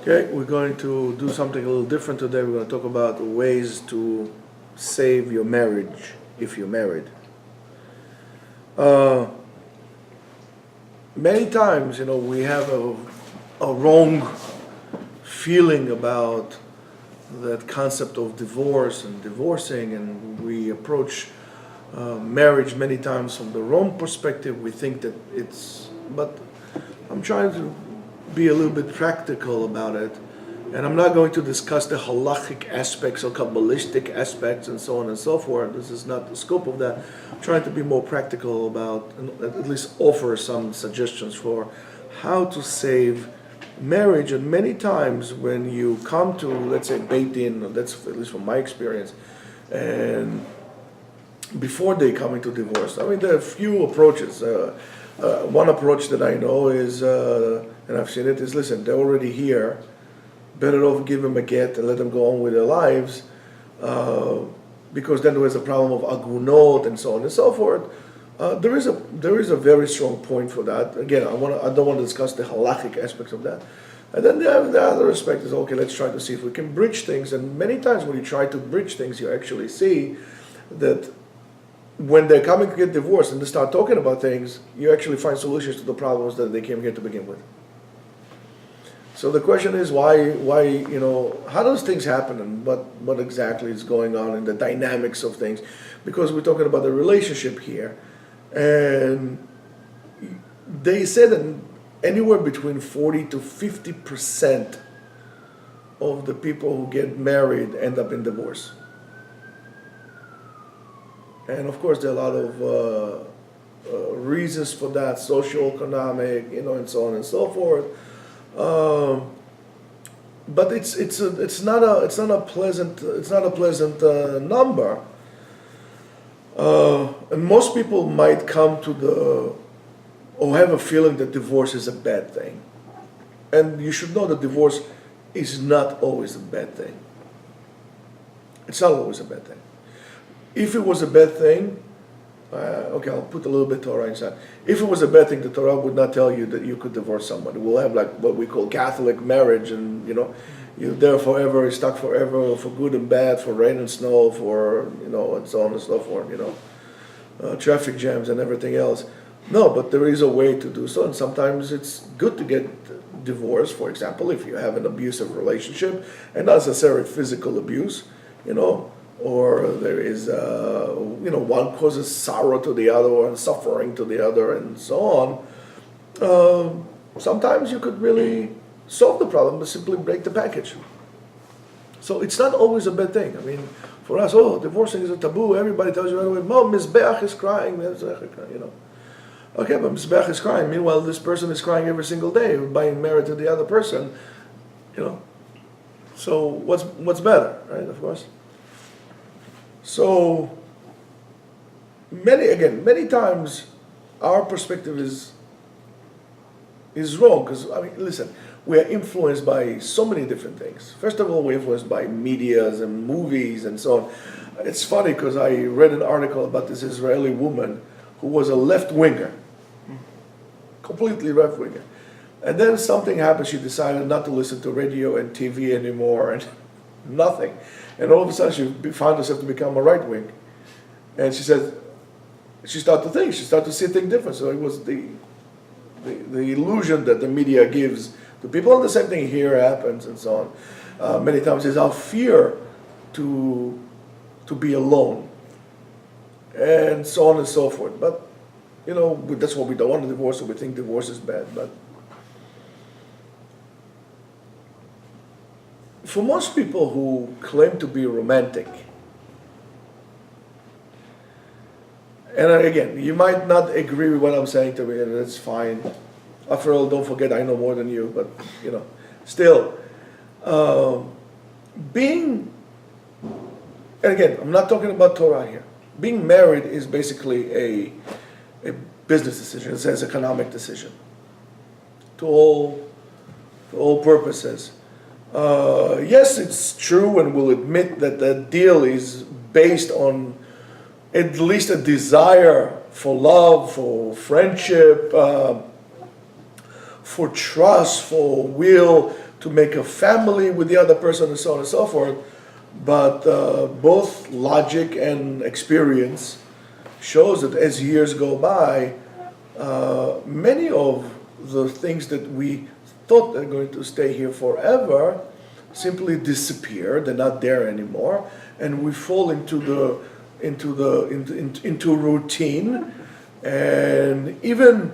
Okay, we're going to do something a little different today. We're going to talk about ways to save your marriage if you're married. Many times, we have a wrong feeling about that concept of divorce and divorcing, and we approach marriage many times from the wrong perspective. We think that but I'm trying to be a little bit practical about it, and I'm not going to discuss the halachic aspects or kabbalistic aspects and so on and so forth. This is not the scope of that. I'm trying to be more practical about, and at least offer some suggestions for how to save marriage. And many times when you come to, let's say, Beit Din, that's at least from my experience, and before they come into divorce, there are a few approaches. One approach that I know is, and I've seen it, is listen, they're already here. Better off give them a get and let them go on with their lives, because then there is a problem of agunot and so on and so forth. There is a very strong point for that. Again, I don't want to discuss the halachic aspects of that. And then the other aspect is, okay, let's try to see if we can bridge things. And many times when you try to bridge things, you actually see that when they're coming to get divorced and they start talking about things, you actually find solutions to the problems that they came here to begin with. So the question is why how does things happen, and what exactly is going on in the dynamics of things? Because we're talking about the relationship here, and they said that anywhere between 40 to 50% of the people who get married end up in divorce. And of course, there are a lot of reasons for that, socio-economic, and so on and so forth. But it's not a pleasant number. And most people might come to or have a feeling that divorce is a bad thing. And you should know that divorce is not always a bad thing. It's not always a bad thing. If it was a bad thing, okay, I'll put a little bit Torah inside. If it was a bad thing, the Torah would not tell you that you could divorce somebody. We'll have like what we call Catholic marriage, and you're there forever, you're stuck forever, for good and bad, for rain and snow, for and so on and so forth. Traffic jams and everything else. No, but there is a way to do so, and sometimes it's good to get divorced. For example, if you have an abusive relationship, and not necessarily physical abuse, or there is, one causes sorrow to the other and suffering to the other and so on. Sometimes you could really solve the problem by simply break the package. So it's not always a bad thing. For us, divorcing is a taboo. Everybody tells you right away, Mom, Mizbeach is crying. Okay, but Mizbeach is crying. Meanwhile, this person is crying every single day by being married to the other person. So what's better, right? Of course. So many times our perspective is wrong, because listen, we are influenced by so many different things. First of all, we're influenced by medias and movies and so on. It's funny because I read an article about this Israeli woman who was a left-winger, completely left-winger. And then something happened, she decided not to listen to radio and TV anymore and nothing. And all of a sudden she found herself to become a right wing. And she said, she started to think, she started to see things different. So it was the illusion that the media gives to people. And the same thing here happens and so on. Many times it's our fear to be alone. And so on and so forth. But, that's what we don't want to divorce, so we think divorce is bad. But for most people who claim to be romantic, and again, you might not agree with what I'm saying to me, and that's fine. After all, don't forget, I know more than you, but, still, and again, I'm not talking about Torah here. Being married is basically a business decision, it's an economic decision, to all purposes. Yes, it's true, and we'll admit that the deal is based on at least a desire for love, for friendship, for trust, for will to make a family with the other person and so on and so forth. But both logic and experience shows that as years go by, many of the things that we thought are going to stay here forever simply disappear. They're not there anymore, and we fall into routine, and even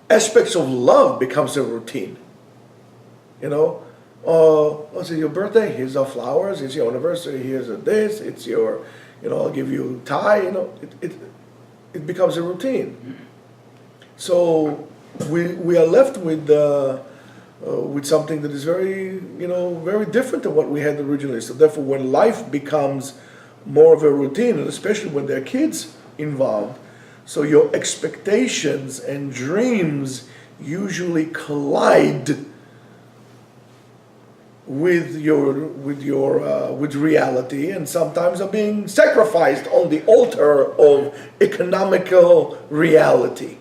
aspects of love becomes a routine. It's your birthday, here's our flowers, it's your anniversary, here's this, it's your, I'll give you tie, it becomes a routine. So we are left with something that is very, very different than what we had originally. So therefore, when life becomes more of a routine, and especially when there are kids involved, so your expectations and dreams usually collide with reality, and sometimes are being sacrificed on the altar of economical reality.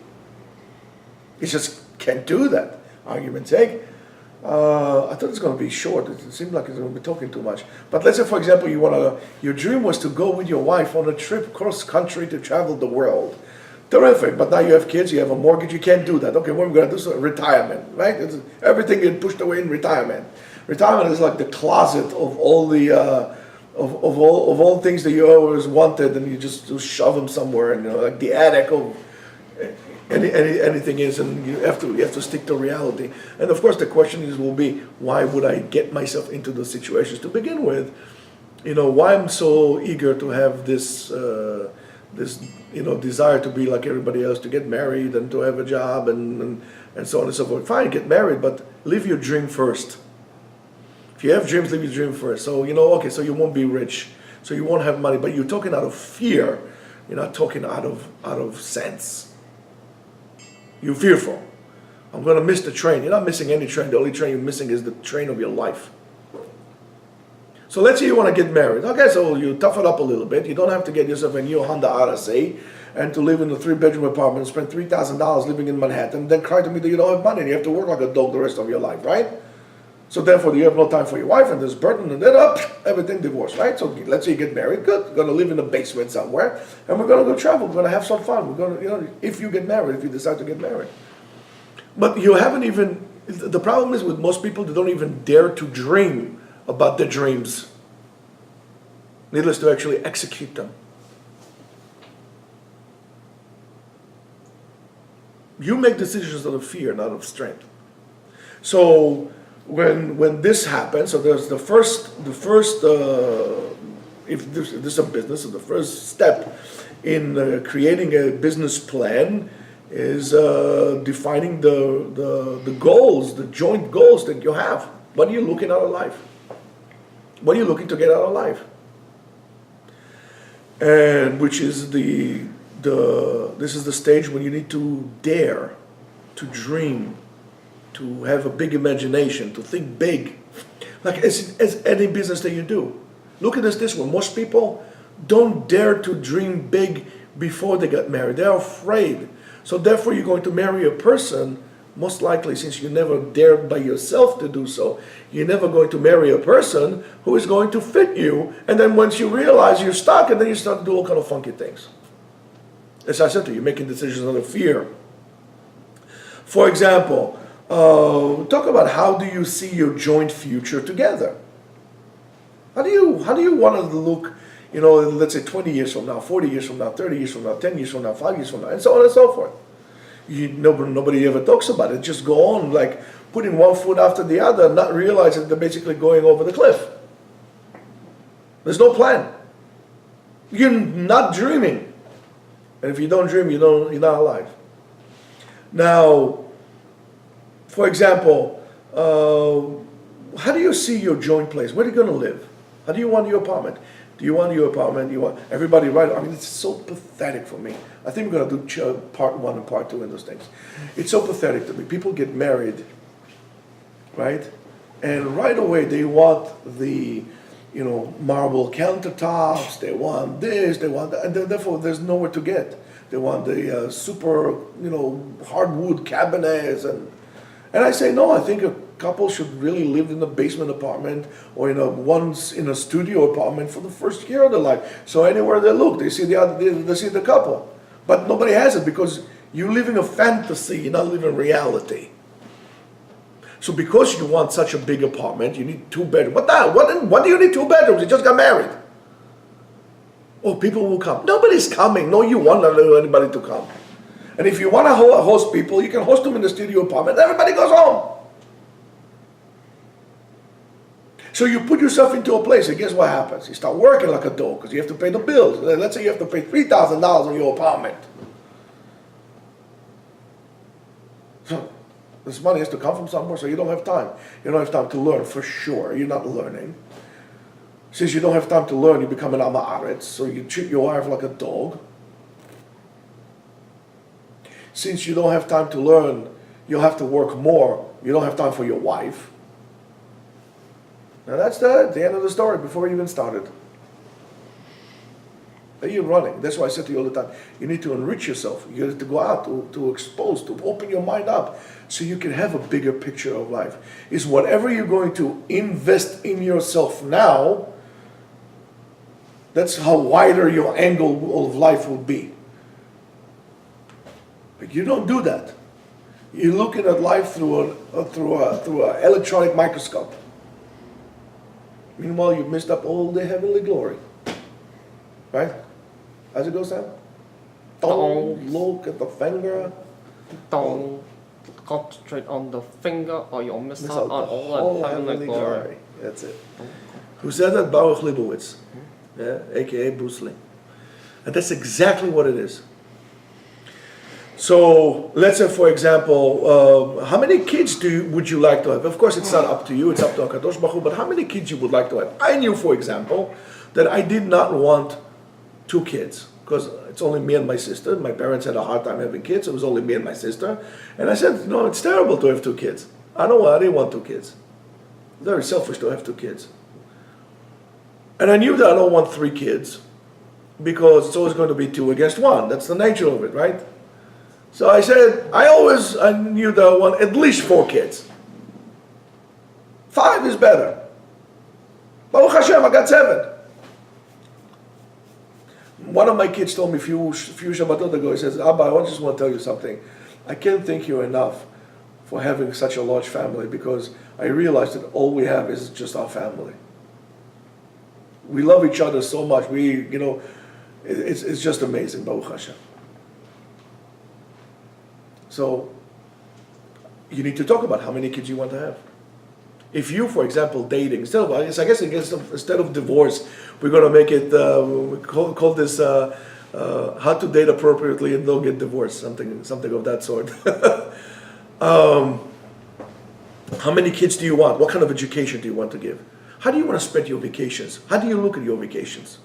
You just can't do that. Argument's sake. I thought it was going to be short. It seemed like it's going to be talking too much. But let's say, for example, your dream was to go with your wife on a trip cross country to travel the world. Terrific. But now you have kids, you have a mortgage, you can't do that. Okay, what are we going to do? So retirement, right? Everything gets pushed away in retirement. Retirement is like the closet of all the of all things that you always wanted, and you just shove them somewhere, and like the attic of anything is, and you have to stick to reality. And of course, the question will be, why would I get myself into those situations to begin with? Why I'm so eager to have this desire to be like everybody else, to get married and to have a job and so on and so forth. Fine, get married, but live your dream first. If you have dreams, live your dream first. So, okay, so you won't be rich, so you won't have money, but you're talking out of fear. You're not talking out of sense. You're fearful. I'm going to miss the train. You're not missing any train. The only train you're missing is the train of your life. So let's say you want to get married. Okay, so you tough it up a little bit. You don't have to get yourself a new Honda Odyssey and to live in a 3-bedroom apartment and spend $3,000 living in Manhattan, and then cry to me that you don't have money and you have to work like a dog the rest of your life, right? So therefore, you have no time for your wife, and there's burden, and then everything divorced, right? So let's say you get married, good. We're going to live in a basement somewhere, and we're going to go travel. We're going to have some fun. We're going to, if you get married, if you decide to get married. But you haven't even, the problem is with most people, they don't even dare to dream about their dreams. Needless to actually execute them. You make decisions out of fear, not of strength. So when this happens, so there's the first if this is a business, so the first step in creating a business plan is defining the goals, the joint goals that you have. What are you looking out of life? What are you looking to get out of life? And which is this is the stage when you need to dare, to dream, to have a big imagination, to think big, like as any business that you do. Look at this way. Most people don't dare to dream big before they get married. They're afraid. So therefore, you're going to marry a person, most likely, since you never dared by yourself to do so, you're never going to marry a person who is going to fit you. And then once you realize you're stuck, and then you start to do all kind of funky things. As I said to you, you're making decisions out of fear. For example, talk about how do you see your joint future together? How do you want to look, let's say 20 years from now, 40 years from now, 30 years from now, 10 years from now, 5 years from now, and so on and so forth. Nobody ever talks about it. Just go on like putting one foot after the other, not realizing they're basically going over the cliff. There's no plan. You're not dreaming. And if you don't dream, you're not alive. Now, for example, how do you see your joint place? Where are you going to live? How do you want your apartment? Do you want your apartment? You want everybody right? I mean, it's so pathetic for me. I think we're going to do part 1 and part 2 in those things. It's so pathetic to me. People get married, right? And right away they want the, marble countertops. They want this. They want that. And therefore, there's nowhere to get. They want the super, hardwood cabinets and I say no. I think couple should really live in a basement apartment or in a studio apartment for the first year of their life. So anywhere they look, they see they see the couple. But nobody has it because you're living a fantasy, you're not living reality. So because you want such a big apartment, you need 2 bedrooms. What do you need 2 bedrooms? You just got married. Oh, people will come. Nobody's coming. No, you want anybody to come. And if you want to host people, you can host them in the studio apartment. Everybody goes home. So you put yourself into a place, and guess what happens? You start working like a dog because you have to pay the bills. Let's say you have to pay $3,000 on your apartment. So this money has to come from somewhere, so you don't have time. You don't have time to learn, for sure. You're not learning. Since you don't have time to learn, you become an Amaretz, so you treat your wife like a dog. Since you don't have time to learn, you'll have to work more. You don't have time for your wife. Now that's the end of the story before you even started. Then you're running. That's why I said to you all the time, you need to enrich yourself. You have to go out, to expose, to open your mind up so you can have a bigger picture of life. Is whatever you're going to invest in yourself now, that's how wider your angle of life will be. But you don't do that. You're looking at life through an electronic microscope. Meanwhile, you've missed up all the heavenly glory. Right? How's it go, Sam? Don't look at the finger. Don't concentrate on the finger or you'll miss out on all the heavenly glory. That's it. Who said that? Baruch Leibowitz. Yeah, aka Bruce Lee. And that's exactly what it is. So let's say, for example, how many kids would you like to have? Of course, it's not up to you, it's up to HaKadosh Baruch Hu, but how many kids you would like to have? I knew, for example, that I did not want 2 kids, because it's only me and my sister. My parents had a hard time having kids, it was only me and my sister. And I said, no, it's terrible to have 2 kids. I didn't want 2 kids. It's very selfish to have 2 kids. And I knew that I don't want 3 kids, because it's always going to be 2 against 1. That's the nature of it, right? So I said, I knew that I want at least 4 kids. 5 is better. Baruch Hashem, I got 7. One of my kids told me a few Shabbatot ago, he says, Abba, I just want to tell you something. I can't thank you enough for having such a large family, because I realized that all we have is just our family. We love each other so much. It's just amazing, Baruch Hashem. So, you need to talk about how many kids you want to have. If you, for example, dating, instead of divorce, we're going to make it, we call this how to date appropriately and don't get divorced, something of that sort. How many kids do you want? What kind of education do you want to give? How do you want to spend your vacations? How do you look at your vacations?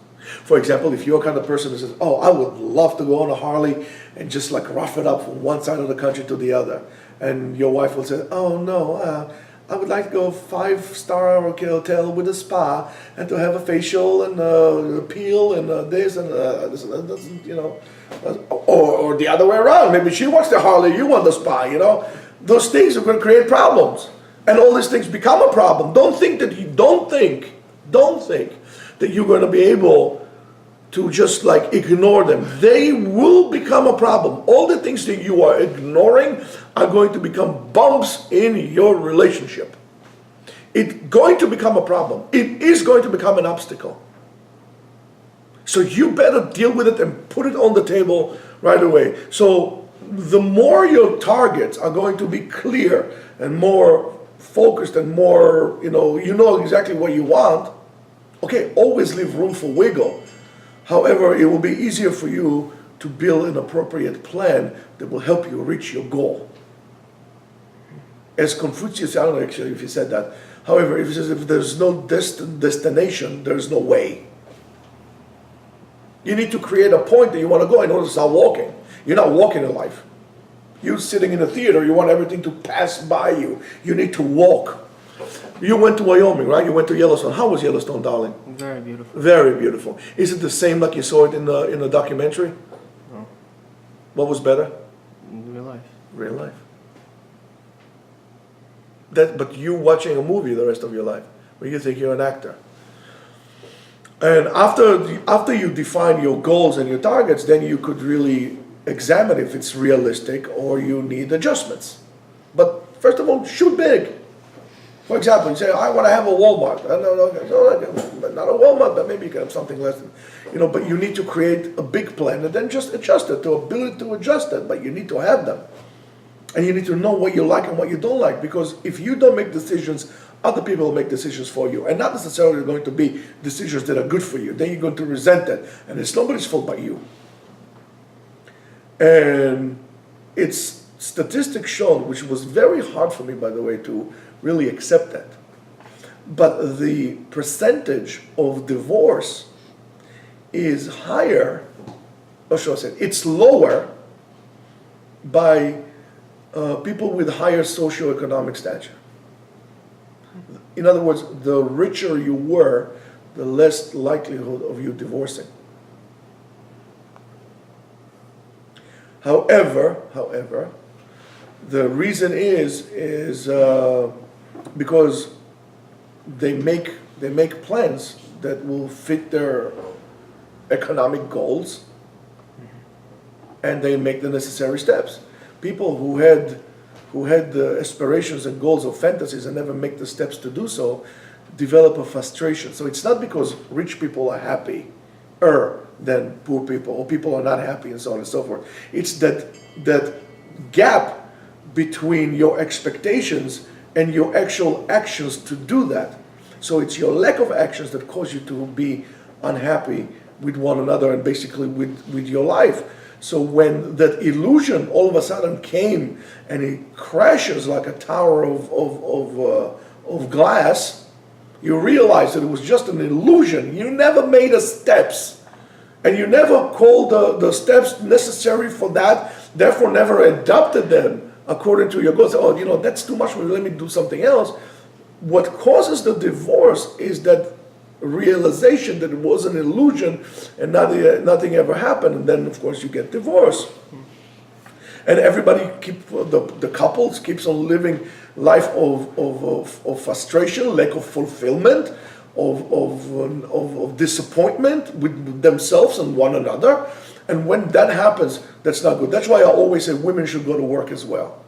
For example, if you're a kind of person who says, oh, I would love to go on a Harley and just like rough it up from one side of the country to the other. And your wife will say, oh no, I would like to go 5-star hotel with a spa and to have a facial and a peel and this and this, or the other way around. Maybe she wants the Harley, you want the spa, Those things are going to create problems. And all these things become a problem. Don't think that you're going to be able to just like ignore them. They will become a problem. All the things that you are ignoring are going to become bumps in your relationship. It's going to become a problem. It is going to become an obstacle. So you better deal with it and put it on the table right away. So the more your targets are going to be clear and more focused and more, you know exactly what you want, okay, always leave room for wiggle. However, it will be easier for you to build an appropriate plan that will help you reach your goal. As Confucius, I don't know actually if he said that. However, if he says if there's no destination, there's no way. You need to create a point that you want to go in order to start walking. You're not walking in life. You're sitting in a theater, you want everything to pass by you. You need to walk. You went to Wyoming, right? You went to Yellowstone. How was Yellowstone, darling? Very beautiful. Very beautiful. Is it the same like you saw it in the documentary? No. What was better? In real life. Real life. But you watching a movie the rest of your life, where you think you're an actor. And after you define your goals and your targets, then you could really examine if it's realistic or you need adjustments. But first of all, shoot big. For example, you say, I want to have a Walmart. Not a Walmart, but maybe you can have something less than, but you need to create a big plan and then just adjust it, the ability to adjust it, but you need to have them. And you need to know what you like and what you don't like, because if you don't make decisions, other people will make decisions for you, and not necessarily going to be decisions that are good for you. Then you're going to resent it, and it's nobody's fault but you. And it's statistics shown, which was very hard for me, by the way, to really accept that. But the percentage of divorce is higher, or should I say, it's lower by people with higher socioeconomic stature. In other words, the richer you were, the less likelihood of you divorcing. However, the reason is because they make plans that will fit their economic goals, and they make the necessary steps. People who had the aspirations and goals or fantasies and never make the steps to do so develop a frustration. So it's not because rich people are happier than poor people, or people are not happy, and so on and so forth. It's that gap between your expectations and your actual actions to do that. So it's your lack of actions that cause you to be unhappy with one another and basically with your life. So when that illusion all of a sudden came and it crashes like a tower of glass, you realize that it was just an illusion. You never made the steps, and you never called the steps necessary for that, therefore never adopted them according to your goals. Oh, that's too much for me, let me do something else. What causes the divorce is that realization that it was an illusion and nothing ever happened, and then of course you get divorced. And everybody the couples keeps on living life of frustration, lack of fulfillment, of disappointment with themselves and one another. And when that happens, that's not good. That's why I always say women should go to work as well.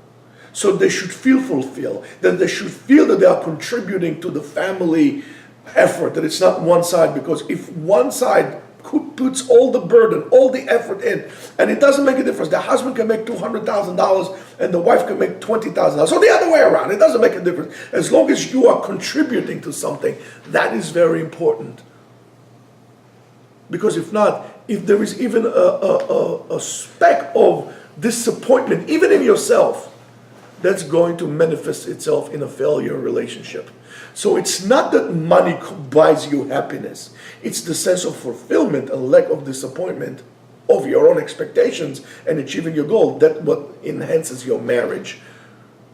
So they should feel fulfilled, that they should feel that they are contributing to the family effort, that it's not one side, because if one side puts all the burden, all the effort in, and it doesn't make a difference. The husband can make $200,000 and the wife can make $20,000. So the other way around, it doesn't make a difference. As long as you are contributing to something, that is very important. Because if not, if there is even a speck of disappointment, even in yourself, that's going to manifest itself in a failure relationship. So it's not that money buys you happiness. It's the sense of fulfillment and lack of disappointment of your own expectations and achieving your goal. That's what enhances your marriage.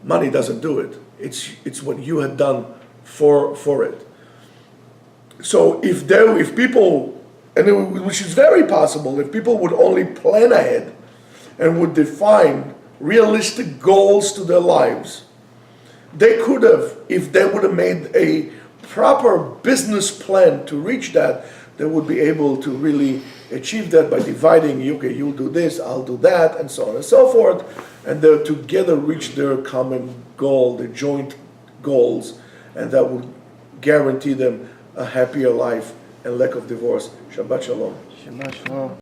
Money doesn't do it. It's what you had done for it. So if people, which is very possible, if people would only plan ahead and would define realistic goals to their lives, they could have, if they would have made a proper business plan to reach that, they would be able to really achieve that by dividing, okay, you'll do this, I'll do that, and so on and so forth, and they'll together reach their common goal, their joint goals, and that would guarantee them a happier life and lack of divorce. Shabbat Shalom. Shabbat Shalom.